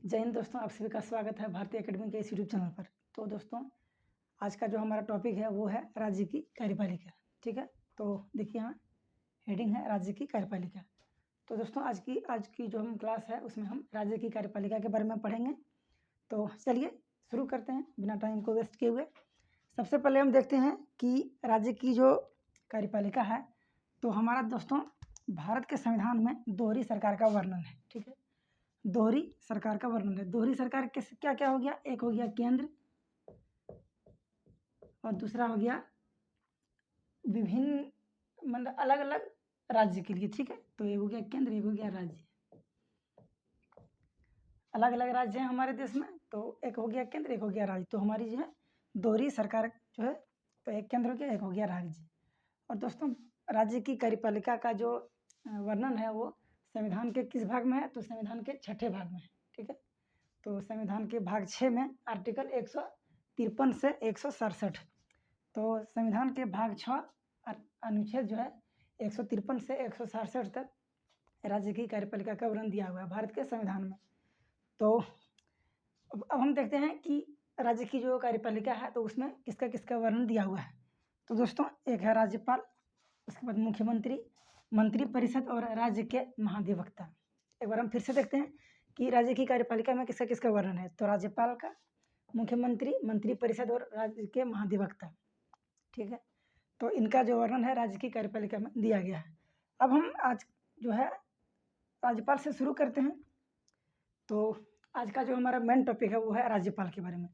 जय हिंद दोस्तों, आप सभी का स्वागत है भारतीय एकेडमी के इस यूट्यूब चैनल पर। तो दोस्तों, आज का जो हमारा टॉपिक है वो है राज्य की कार्यपालिका। ठीक है, तो देखिए यहाँ हेडिंग है राज्य की कार्यपालिका। तो दोस्तों, आज की जो हम क्लास है उसमें हम राज्य की कार्यपालिका के बारे में पढ़ेंगे। तो चलिए शुरू करते हैं बिना टाइम को वेस्ट किए हुए। सबसे पहले हम देखते हैं कि राज्य की जो कार्यपालिका है, तो हमारा दोस्तों भारत के संविधान में दोहरी सरकार का वर्णन है। ठीक है, दोहरी सरकार का वर्णन है। दोहरी सरकार किस क्या क्या हो गया, एक हो गया केंद्र और दूसरा हो गया विभिन्न मतलब अलग अलग राज्य के लिए। ठीक है, तो एक हो गया केंद्र, एक हो गया राज्य। अलग अलग राज्य हैं हमारे देश में, तो एक हो गया केंद्र, एक हो गया राज्य। तो हमारी जो है दोहरी सरकार जो है, तो एक केंद्र हो गया, एक हो गया राज्य। और दोस्तों, राज्य की कार्यपालिका का जो वर्णन है वो संविधान के किस भाग में है, तो संविधान के 6ठे भाग में है। ठीक है, तो संविधान के भाग 6 में आर्टिकल 153 से 167। तो संविधान के भाग 6 अनुच्छेद जो है 153 से 167 तक राज्य की कार्यपालिका का वर्णन दिया हुआ है भारत के संविधान में। तो अब हम देखते हैं कि राज्य की जो कार्यपालिका है तो उसमें किसका किसका वर्णन दिया हुआ है। तो दोस्तों, एक है राज्यपाल, उसके बाद मुख्यमंत्री, मंत्री परिषद और राज्य के महाधिवक्ता। एक बार हम फिर से देखते हैं कि राज्य की कार्यपालिका में किसका किसका वर्णन है। तो राज्यपाल का, मुख्यमंत्री, मंत्री परिषद और राज्य के महाधिवक्ता। ठीक है, तो इनका जो वर्णन है राज्य की कार्यपालिका में दिया गया है। अब हम आज जो है राज्यपाल से शुरू करते हैं। तो आज का जो हमारा मेन टॉपिक है वो है राज्यपाल के बारे में।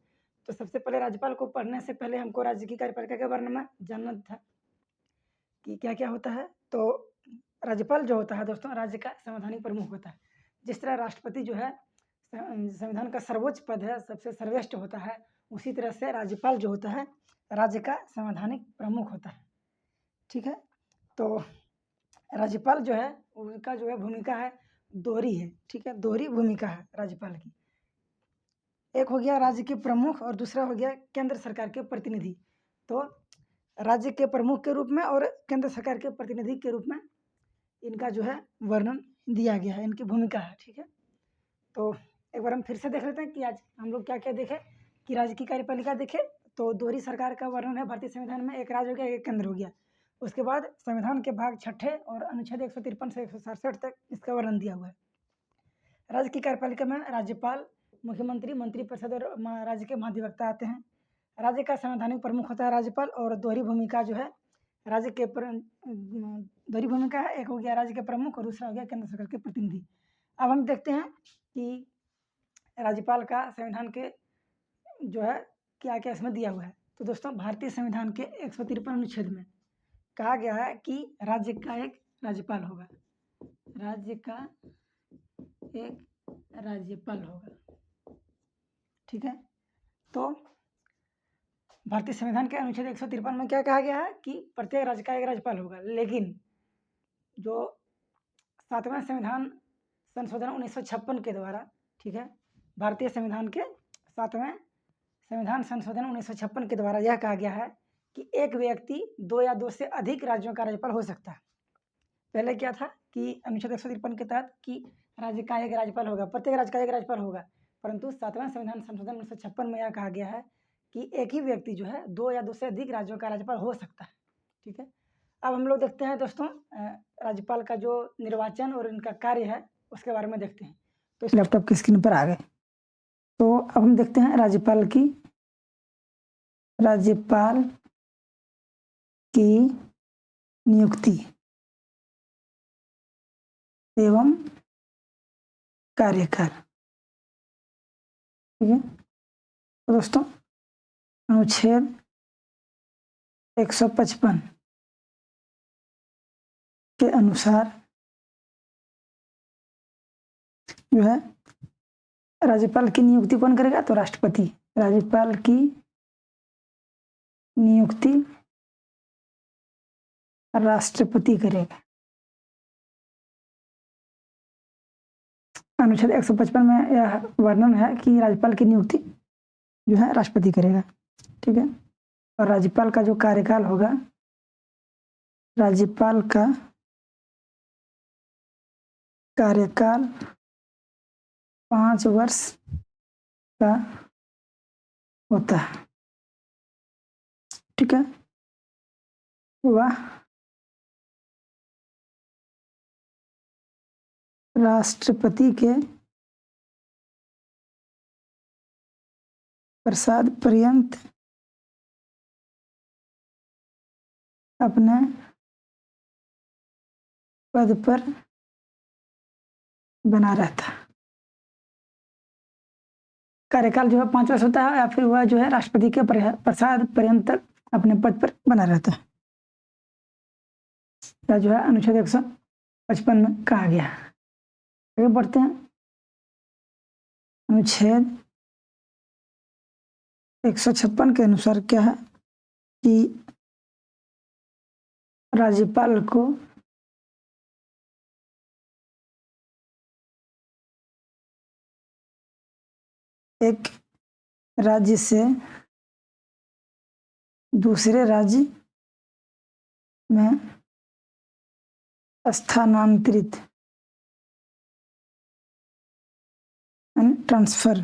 तो सबसे पहले राज्यपाल को पढ़ने से पहले हमको राज्य की कार्यपालिका के बारे में जानना था कि क्या क्या होता है। तो राज्यपाल जो होता है दोस्तों, राज्य का संवैधानिक प्रमुख होता है। जिस तरह राष्ट्रपति जो है संविधान का सर्वोच्च पद है, सबसे सर्वश्रेष्ठ होता है, उसी तरह से राज्यपाल जो होता है राज्य का संवैधानिक प्रमुख होता है। ठीक है, तो राज्यपाल जो है उनका जो है भूमिका है दोहरी है। ठीक है, दोहरी भूमिका है राज्यपाल की। एक हो गया राज्य के प्रमुख और दूसरा हो गया केंद्र सरकार के प्रतिनिधि। तो राज्य के प्रमुख के रूप में और केंद्र सरकार के प्रतिनिधि के रूप में इनका जो है वर्णन दिया गया है, इनकी भूमिका है। ठीक है, तो एक बार हम फिर से देख लेते हैं कि आज हम लोग क्या क्या देखे कि राज्य की कार्यपालिका देखे। तो दोहरी सरकार का वर्णन है भारतीय संविधान में, एक राज्य हो गया, एक केंद्र हो गया। उसके बाद संविधान के भाग 6ठे और अनुच्छेद 153 से 167 तक इसका वर्णन दिया हुआ है। राज्य की कार्यपालिका में राज्यपाल, मुख्यमंत्री, मंत्री परिषद और राज्य के महाधिवक्ता आते हैं। राज्य का संवैधानिक प्रमुख होता है राज्यपाल और दोहरी भूमिका जो है राज्य के दोहरी भूमिका है। एक हो गया राज्य के प्रमुख और दूसरा हो गया केंद्र सरकार के प्रतिनिधि। अब हम देखते हैं कि राज्यपाल का संविधान के जो है क्या क्या इसमें दिया हुआ है। तो दोस्तों, भारतीय संविधान के 153 अनुच्छेद में कहा गया है कि राज्य का एक राज्यपाल होगा, राज्य का एक राज्यपाल होगा। ठीक है, तो भारतीय संविधान के अनुच्छेद 153 में क्या कहा गया है कि प्रत्येक राज्य का एक राज्यपाल होगा। लेकिन जो 7वें संविधान संशोधन 1956 के द्वारा, ठीक है, भारतीय संविधान के 7वें संविधान संशोधन 1956 के द्वारा यह कहा गया है कि एक व्यक्ति 2 या 2 से अधिक राज्यों का राज्यपाल हो सकता है। पहले क्या था कि अनुच्छेद 153 के तहत कि राज्य का एक राज्यपाल होगा, प्रत्येक राज्य का एक राज्यपाल होगा, परंतु 7वें संविधान संशोधन 1956 में यह कहा गया है कि एक ही व्यक्ति जो है 2 या 2 से अधिक राज्यों का राज्यपाल हो सकता है। ठीक है, अब हम लोग देखते हैं दोस्तों राज्यपाल का जो निर्वाचन और इनका कार्य है उसके बारे में देखते हैं। तो इस लैपटॉप की स्क्रीन पर आ गए। तो अब हम देखते हैं राज्यपाल की नियुक्ति एवं कार्यकाल। ठीक है, तो दोस्तों अनुच्छेद 155 के अनुसार जो है राज्यपाल की नियुक्ति कौन करेगा, तो राष्ट्रपति। राज्यपाल की नियुक्ति राष्ट्रपति करेगा। अनुच्छेद 155 में यह वर्णन है कि राज्यपाल की नियुक्ति जो है राष्ट्रपति करेगा। ठीक है, और राज्यपाल का जो कार्यकाल होगा, राज्यपाल का कार्यकाल 5 वर्ष का होता है। ठीक है, वह राष्ट्रपति के प्रसाद पर्यंत अपने पद पर बना रहता है। कार्यकाल जो है 5 वर्ष होता है, या फिर वह जो है राष्ट्रपति के प्रसाद पर्यंत तक अपने पद पर बना रहता है, या जो है अनुच्छेद 155 में कहा गया है। आगे बढ़ते हैं। अनुच्छेद 156 के अनुसार क्या है कि राज्यपाल को एक राज्य से दूसरे राज्य में स्थानांतरित ट्रांसफर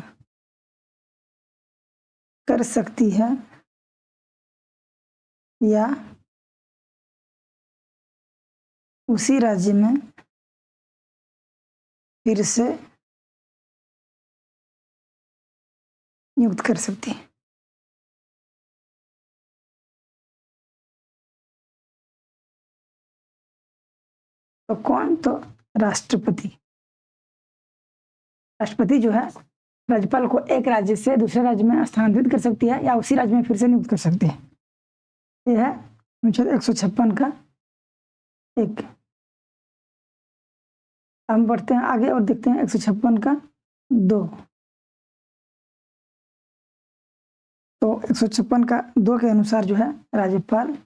कर सकती है, या उसी राज्य में फिर से नियुक्त कर सकती है। तो कौन? तो राष्ट्रपति। राष्ट्रपति जो है राज्यपाल को एक राज्य से दूसरे राज्य में स्थानांतरित कर सकती है, या उसी राज्य में फिर से नियुक्त कर सकती है। यह है अनुच्छेद 156 का एक। हम बढ़ते हैं आगे और देखते हैं 156 का 2। तो 156 का 2 के अनुसार जो है राज्यपाल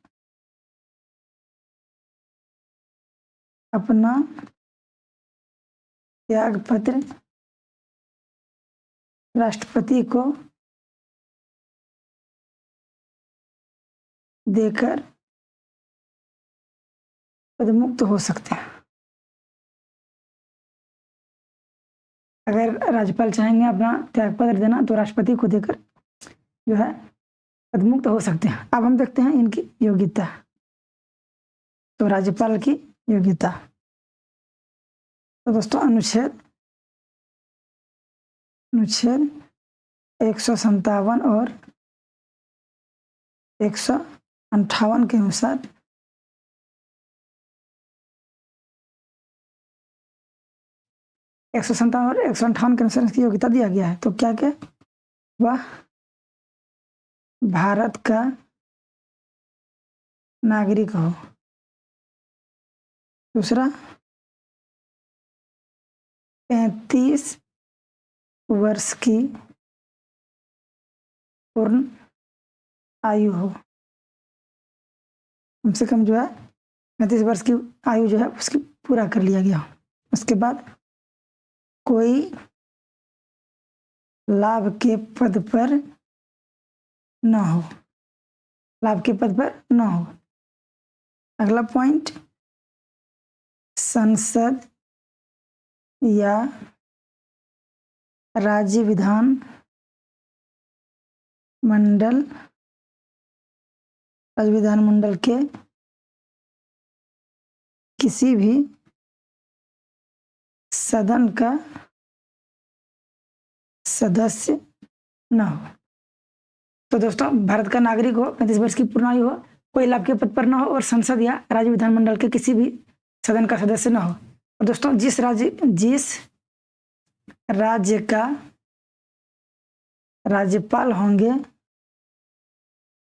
अपना त्याग पत्र राष्ट्रपति को देकर पदमुक्त हो सकते हैं। अगर राज्यपाल चाहेंगे अपना त्यागपत्र देना तो राष्ट्रपति को देकर जो है पदमुक्त हो सकते हैं। अब हम देखते हैं इनकी योग्यता। तो राज्यपाल की योग्यता, तो दोस्तों अनुच्छेद 157 और 158 के अनुसार और 158 के अनुसार इसकी योग्यता दिया गया है। तो क्या क्या? वह भारत का नागरिक हो। दूसरा, 35 वर्ष की पूर्ण आयु हो। कम से कम जो है 35 वर्ष की आयु जो है उसकी पूरा कर लिया गया। उसके बाद कोई लाभ के पद पर न हो। लाभ के पद पर न हो। अगला पॉइंट, संसद या राज्य विधान मंडल के किसी भी सदन का सदस्य न हो। तो दोस्तों भारत का नागरिक हो, 35 वर्ष की पूर्ण आयु हो, कोई लाभ के पद पर न हो, और संसद या राज्य विधानमंडल के किसी भी सदन का सदस्य न हो। और दोस्तों जिस राज्य का राज्यपाल होंगे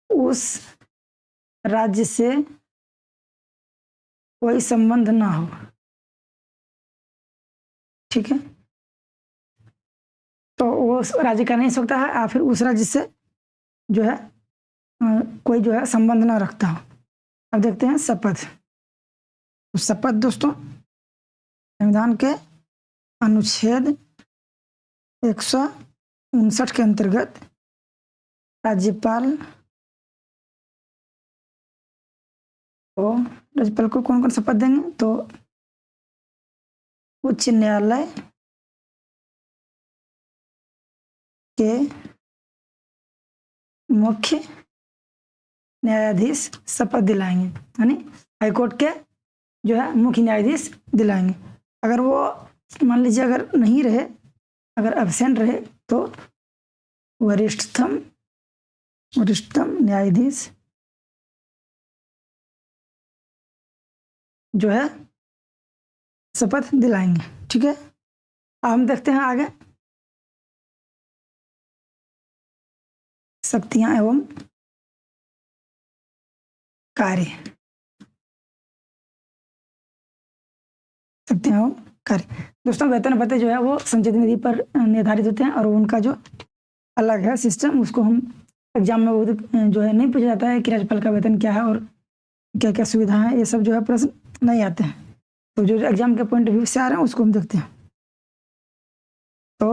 उस राज्य से कोई संबंध ना हो। ठीक है, तो वो राज्य का नहीं सकता है, या फिर उस राज्य से जो है कोई जो है संबंध ना रखता हो। अब देखते हैं शपथ। तो शपथ दोस्तों संविधान के अनुच्छेद 159 के अंतर्गत राज्यपाल को कौन कौन शपथ देंगे? तो उच्च न्यायालय के मुख्य न्यायाधीश शपथ दिलाएंगे, यानी हाईकोर्ट के जो है मुख्य न्यायाधीश दिलाएंगे। अगर वो मान लीजिए अगर नहीं रहे, अगर एब्सेंट रहे, तो वरिष्ठतम न्यायाधीश जो है शपथ दिलाएंगे। ठीक है, अब हम देखते हैं आगे शक्तियां एवं कार्य। शक्तियां एवं कार्य दोस्तों, वेतन भत्ते जो है वो संचित निधि पर निर्धारित होते हैं, और उनका जो अलग है सिस्टम, उसको हम एग्जाम में वो जो है नहीं पूछा जाता है कि राज्यपाल का वेतन क्या है और क्या क्या सुविधाएं हैं, ये सब जो है प्रश्न नहीं आते हैं। तो जो एग्जाम के पॉइंट ऑफ व्यू से आ रहे हैं उसको हम देखते हैं। तो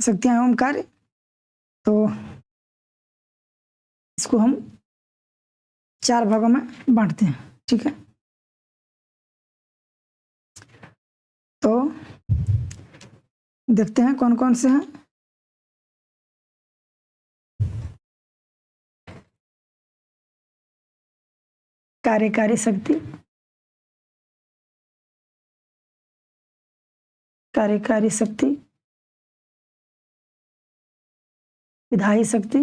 शक्तियां एवं कार्य, तो इसको हम 4 भागों में बांटते हैं। ठीक है, तो देखते हैं कौन कौन से हैं। कार्यकारी शक्ति, कार्यकारी शक्ति, विधायी शक्ति,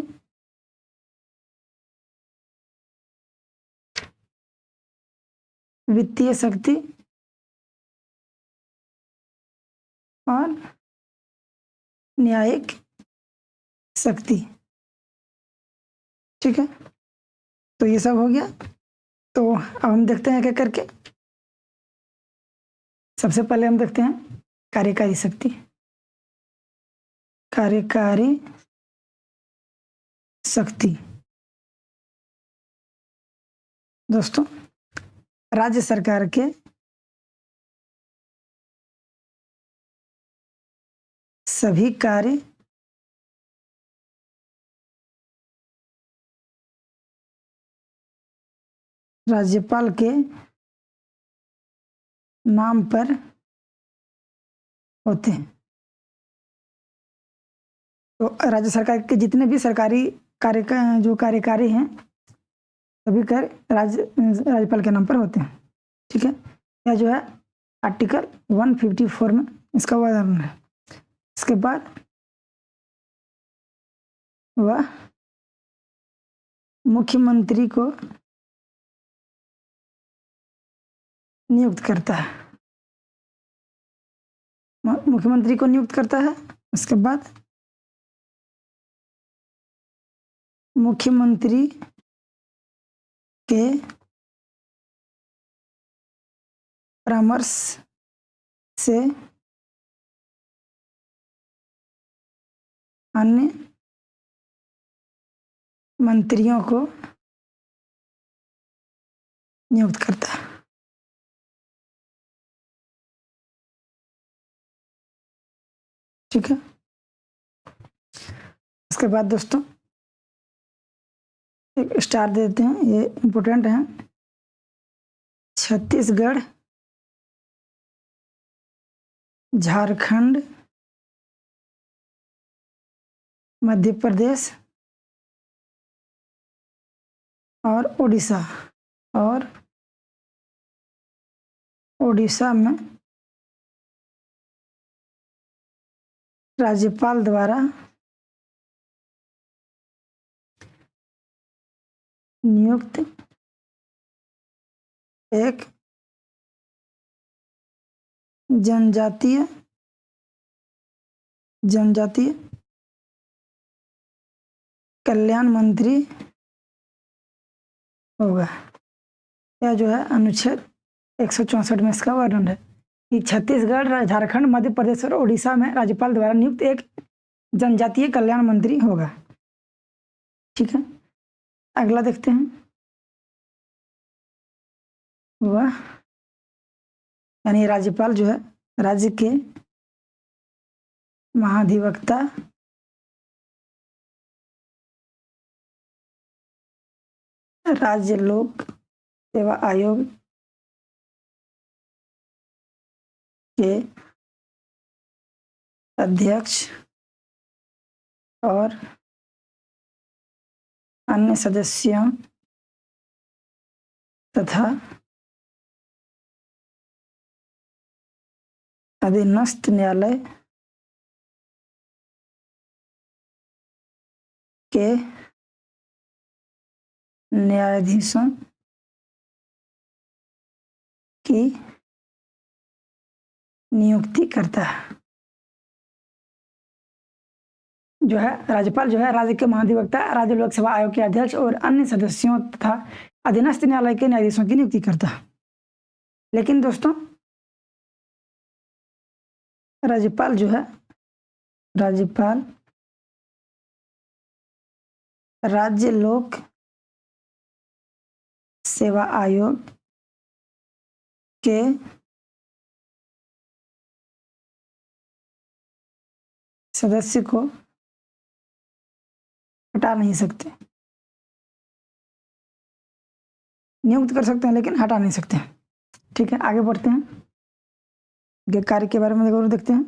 वित्तीय शक्ति और न्यायिक शक्ति। ठीक है, तो ये सब हो गया। तो अब हम देखते हैं क्या करके। सबसे पहले हम देखते हैं कार्यकारी शक्ति। कार्यकारी शक्ति दोस्तों, राज्य सरकार के सभी कार्य राज्यपाल के नाम पर होते हैं। तो राज्य सरकार के जितने भी सरकारी कार्य जो कार्यकारी हैं, सभी कार्य राज्यपाल के नाम पर होते हैं। ठीक है, यह जो है आर्टिकल 154 में इसका वर्णन है। इसके बाद वह मुख्यमंत्री को नियुक्त करता है, मुख्यमंत्री को नियुक्त करता है। उसके बाद मुख्यमंत्री के परामर्श से अन्य मंत्रियों को नियुक्त करता है। ठीक है, उसके बाद दोस्तों एक स्टार देते हैं, ये इम्पोर्टेंट है। छत्तीसगढ़, झारखंड, मध्य प्रदेश और उड़ीसा में राज्यपाल द्वारा नियुक्त एक जनजातीय कल्याण मंत्री होगा। यह जो है अनुच्छेद 164 में इसका वर्णन है कि छत्तीसगढ़, झारखंड, मध्य प्रदेश और उड़ीसा में राज्यपाल द्वारा नियुक्त एक जनजातीय कल्याण मंत्री होगा। ठीक है, अगला देखते हैं। वह यानी राज्यपाल जो है राज्य के महाधिवक्ता, राज्य लोक सेवा आयोग के अध्यक्ष और अन्य सदस्यों तथा अधीनस्थ न्यायालय के न्यायाधीशों की नियुक्ति करता है। जो है राज्यपाल जो है राज्य के महाधिवक्ता, राज्य लोक सेवा आयोग के अध्यक्ष और अन्य सदस्यों तथा अधीनस्थ न्यायालय के न्यायाधीशों की नियुक्ति करता है। लेकिन दोस्तों राज्यपाल जो है, राज्यपाल राज्य लोक सेवा आयोग के सदस्य को हटा नहीं सकते, नियुक्त कर सकते हैं लेकिन हटा नहीं सकते। ठीक है, आगे बढ़ते हैं, कार्य के बारे में जरूर देखते हैं।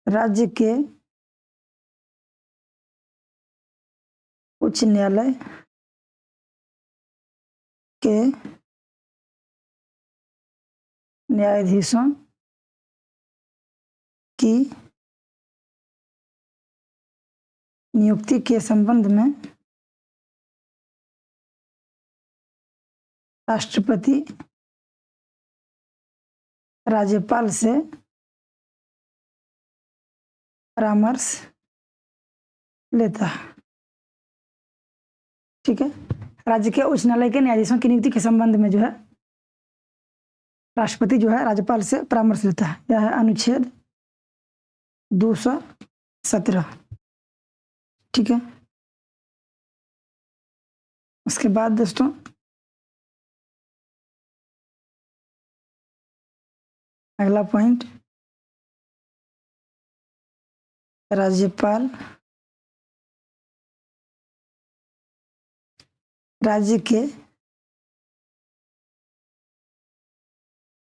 राज्य के उच्च न्यायालय के न्यायाधीशों की नियुक्ति के संबंध में राष्ट्रपति राज्यपाल से परामर्श लेता है। ठीक है, राज्य के उच्च न्यायालय के न्यायाधीशों की नियुक्ति के संबंध में जो है राष्ट्रपति जो है राज्यपाल से परामर्श लेता है। यह है अनुच्छेद 217। ठीक है, उसके बाद दोस्तों अगला पॉइंट, राज्यपाल राज्य के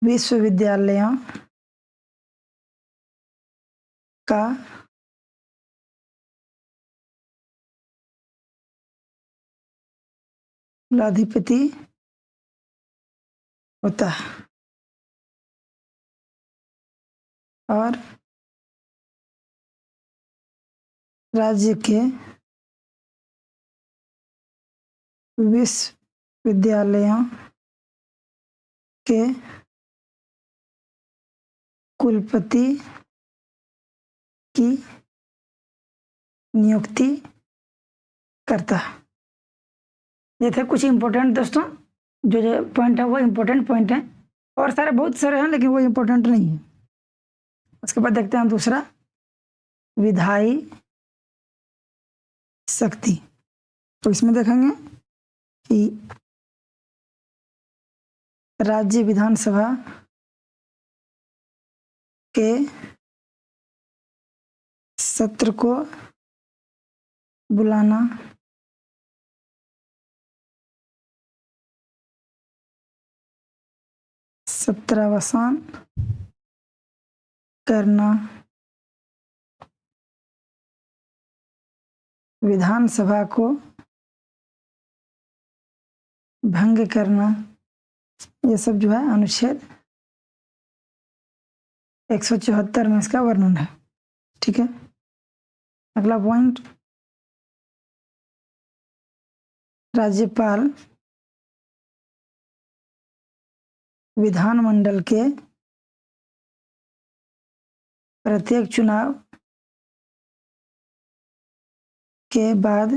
विश्वविद्यालयों का कुलाधिपति होता है और राज्य के विश्वविद्यालयों के कुलपति की नियुक्ति करता है। ये थे कुछ इंपॉर्टेंट दोस्तों, जो पॉइंट है वो इंपॉर्टेंट पॉइंट है, और सारे बहुत सारे हैं लेकिन वो इंपॉर्टेंट नहीं है। उसके बाद देखते हैं दूसरा, विधायी शक्ति। तो इसमें देखेंगे कि राज्य विधानसभा के सत्र को बुलाना, सत्रावसान करना, विधानसभा को भंग करना, ये सब जो है अनुच्छेद 174 में इसका वर्णन है। ठीक है, अगला पॉइंट, राज्यपाल विधानमंडल के प्रत्येक चुनाव के बाद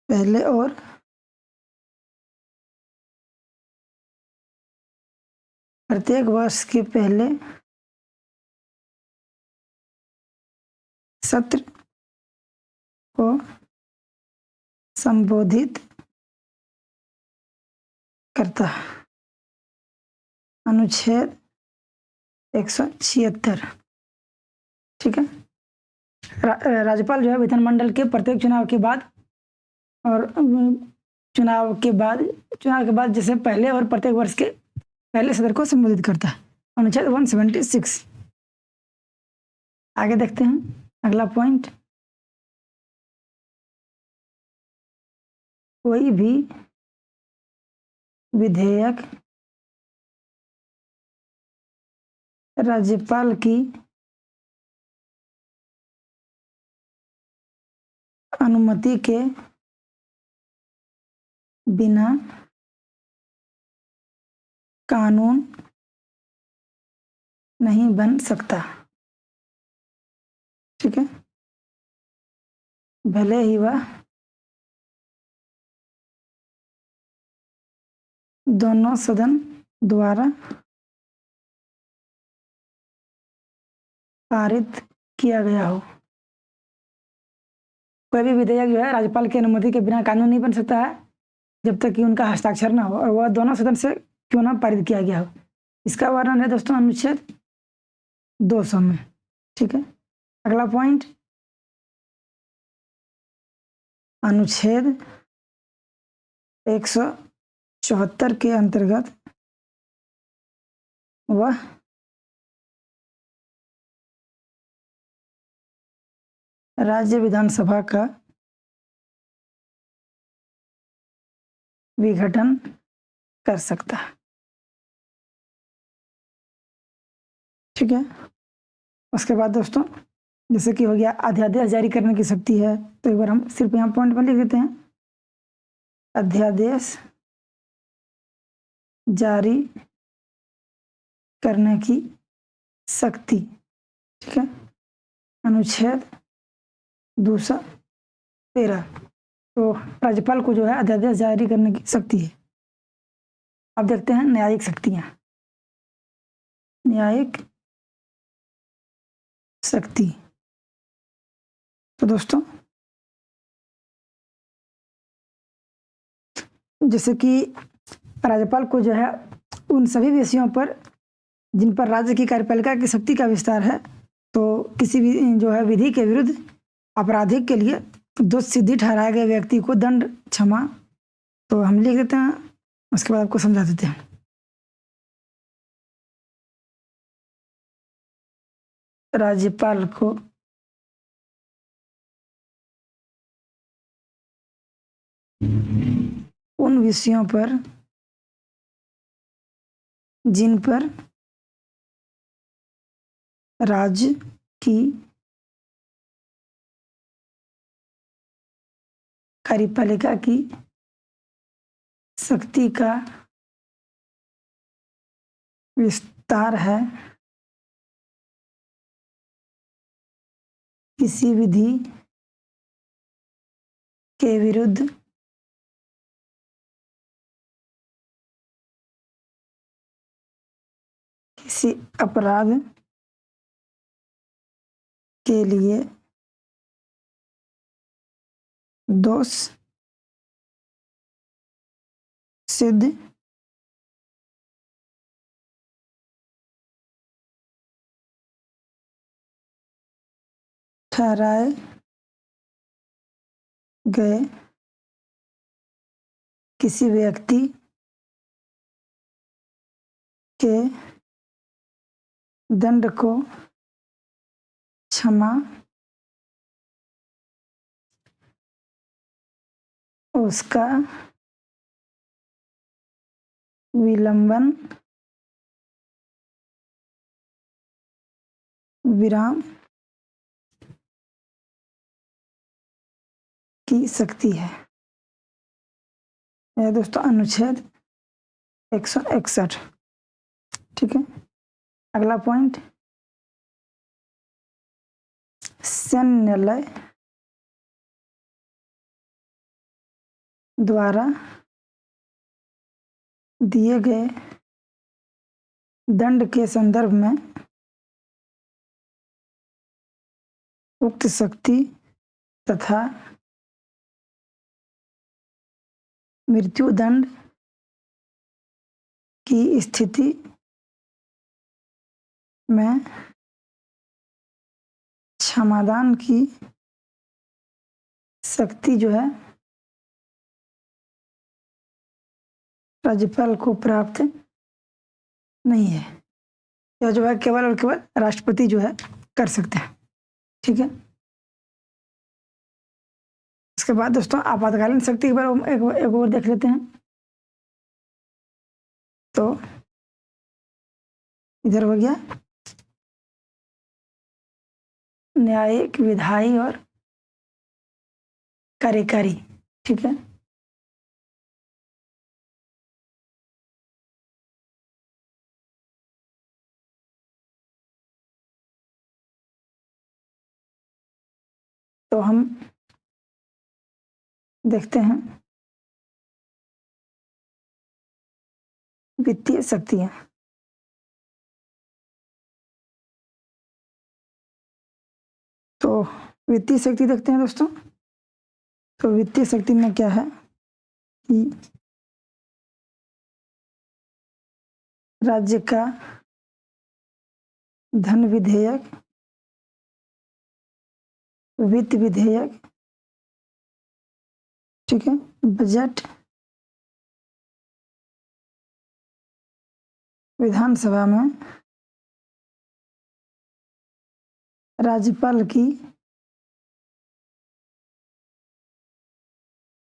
पहले और प्रत्येक वर्ष के पहले सत्र को संबोधित करता है। अनुच्छेद 176। ठीक है, राज्यपाल जो है विधानमंडल के प्रत्येक चुनाव के बाद और चुनाव के बाद जैसे पहले और प्रत्येक वर्ष के पहले सत्र को संबोधित करता है। अनुच्छेद 176। आगे देखते हैं अगला पॉइंट। कोई भी विधेयक राज्यपाल की अनुमति के बिना कानून नहीं बन सकता। ठीक है, भले ही वह दोनों सदन द्वारा पारित किया गया हो। कोई भी विधेयक जो है राज्यपाल की अनुमति के बिना कानून नहीं बन सकता है जब तक कि उनका हस्ताक्षर ना हो और वह दोनों सदन से क्यों ना पारित किया गया हो। इसका वर्णन है दोस्तों अनुच्छेद 200 में। ठीक है, अगला पॉइंट अनुच्छेद 174 के अंतर्गत वह राज्य विधानसभा का विघटन कर सकता है। ठीक है, उसके बाद दोस्तों जैसे कि हो गया अध्यादेश जारी करने की शक्ति है, तो एक बार हम सिर्फ यहाँ पॉइंट पर लिख देते हैं, अध्यादेश जारी करने की शक्ति। ठीक है, अनुच्छेद 213, तो राज्यपाल को जो है अध्यादेश जारी करने की शक्ति है। अब देखते हैं न्यायिक शक्तियां। न्यायिक शक्ति, तो दोस्तों जैसे कि राज्यपाल को जो है उन सभी विषयों पर जिन पर राज्य की कार्यपालिका की शक्ति का विस्तार है, तो किसी भी जो है विधि के विरुद्ध आपराधिक के लिए दोष सिद्धि ठहराए गए व्यक्ति को दंड क्षमा, तो हम लिख देते हैं, उसके बाद आपको समझा देते हैं। राज्यपाल को उन विषयों पर जिन पर राज्य की कार्यपालिका की शक्ति का विस्तार है, किसी विधि के विरुद्ध किसी अपराध के लिए दोष सिद्ध ठहराए गए किसी व्यक्ति के दंड को क्षमा, उसका विलंबन, विराम की शक्ति है। यह दोस्तों अनुच्छेद 161। ठीक है, अगला पॉइंट सैन्य न्यायालय द्वारा दिए गए दंड के संदर्भ में उक्त शक्ति तथा मृत्युदंड की स्थिति में क्षमादान की शक्ति जो है राज्यपाल को प्राप्त नहीं है। यह जो है केवल और केवल राष्ट्रपति जो है कर सकते हैं। ठीक है। इसके बाद दोस्तों आपातकालीन शक्ति एक बार एक और देख लेते हैं। तो इधर हो गया न्यायिक, विधायी और कार्यकारी, ठीक है। तो हम देखते हैं वित्तीय शक्तियां। तो वित्तीय शक्ति देखते हैं दोस्तों। तो वित्तीय शक्ति में क्या है कि राज्य का धन विधेयक, वित्त विधेयक, ठीक है, बजट, विधानसभा में राज्यपाल की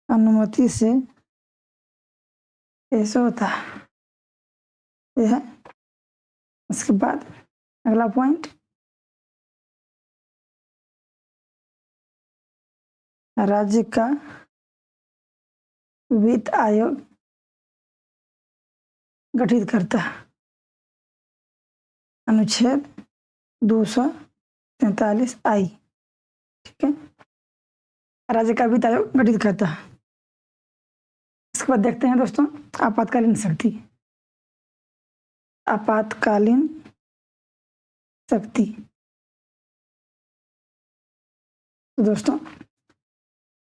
अनुमति से ऐसा होता है, यह है। उसके बाद अगला पॉइंट, राज्य का वित्त आयोग गठित करता है। अनुच्छेद 243 आई, ठीक है, राज्य का वित्त आयोग गठित करता है। इसके बाद देखते हैं दोस्तों आपातकालीन शक्ति। आपातकालीन शक्ति, तो दोस्तों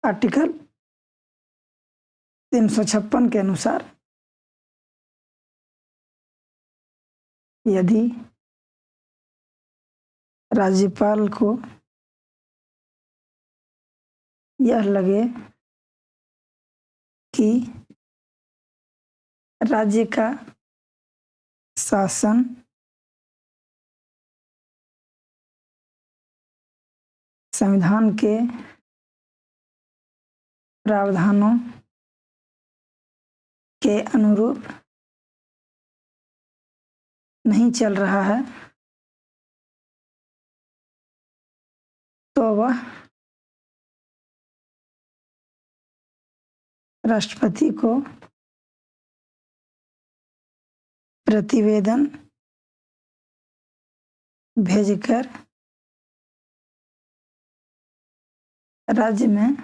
आर्टिकल 356 के अनुसार यदि राज्यपाल को यह लगे कि राज्य का शासन संविधान के प्रावधानों के अनुरूप नहीं चल रहा है, तो वह राष्ट्रपति को प्रतिवेदन भेजकर राज्य में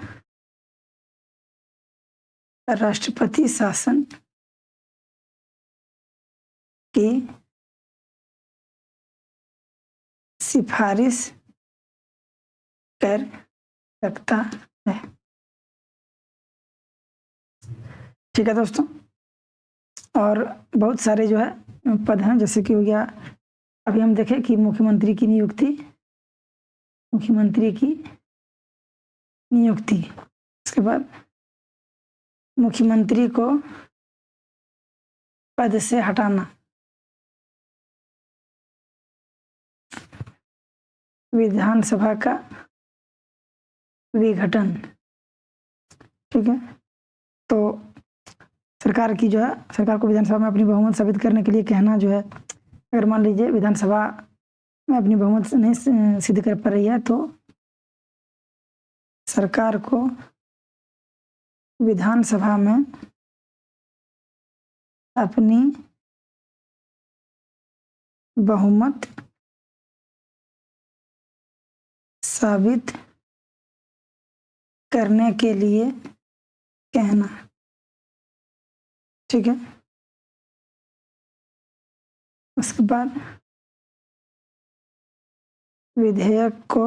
राष्ट्रपति शासन की सिफारिश कर सकता है, ठीक है दोस्तों। और बहुत सारे जो है पद हैं, जैसे कि हो गया, अभी हम देखें कि मुख्यमंत्री की नियुक्ति, मुख्यमंत्री की नियुक्ति, इसके बाद मुख्यमंत्री को पद से हटाना, विधानसभा का विघटन, ठीक है। तो सरकार की जो है, सरकार को विधानसभा में अपनी बहुमत साबित करने के लिए कहना जो है, अगर मान लीजिए विधानसभा में अपनी बहुमत नहीं सिद्ध कर पा रही है, तो सरकार को विधानसभा में अपनी बहुमत साबित करने के लिए कहना, ठीक है। उसके बाद विधेयक को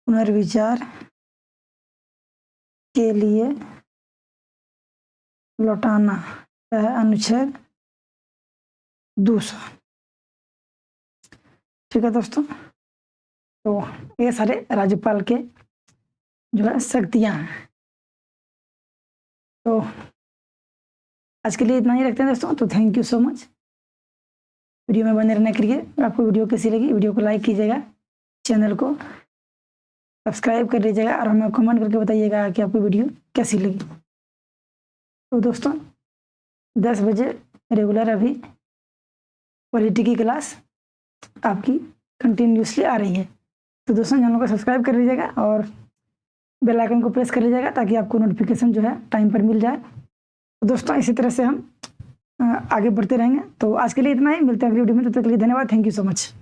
पुनर्विचार के लिए लौटाना है, अनुच्छेद 200, ठीक है दोस्तों। तो ये सारे राज्यपाल के जो है शक्तियाँ हैं। तो आज के लिए इतना ही रखते हैं दोस्तों। तो thank you so much video में बने रहने के लिए। आपको वीडियो कैसी लगी, वीडियो को लाइक कीजिएगा। चैनल को सब्सक्राइब कर लीजिएगा और हमें कमेंट करके बताइएगा कि आपको वीडियो कैसी लगी। तो दोस्तों 10 बजे रेगुलर अभी पॉलिटी की क्लास आपकी कंटिन्यूसली आ रही है। तो दोस्तों चैनल को सब्सक्राइब कर लीजिएगा और बेल आइकन को प्रेस कर लीजिएगा ताकि आपको नोटिफिकेशन जो है टाइम पर मिल जाए। तो दोस्तों इसी तरह से हम आगे बढ़ते रहेंगे। तो आज के लिए इतना ही, मिलते हैं अगली वीडियो में, तब तक के लिए धन्यवाद। Thank you so much.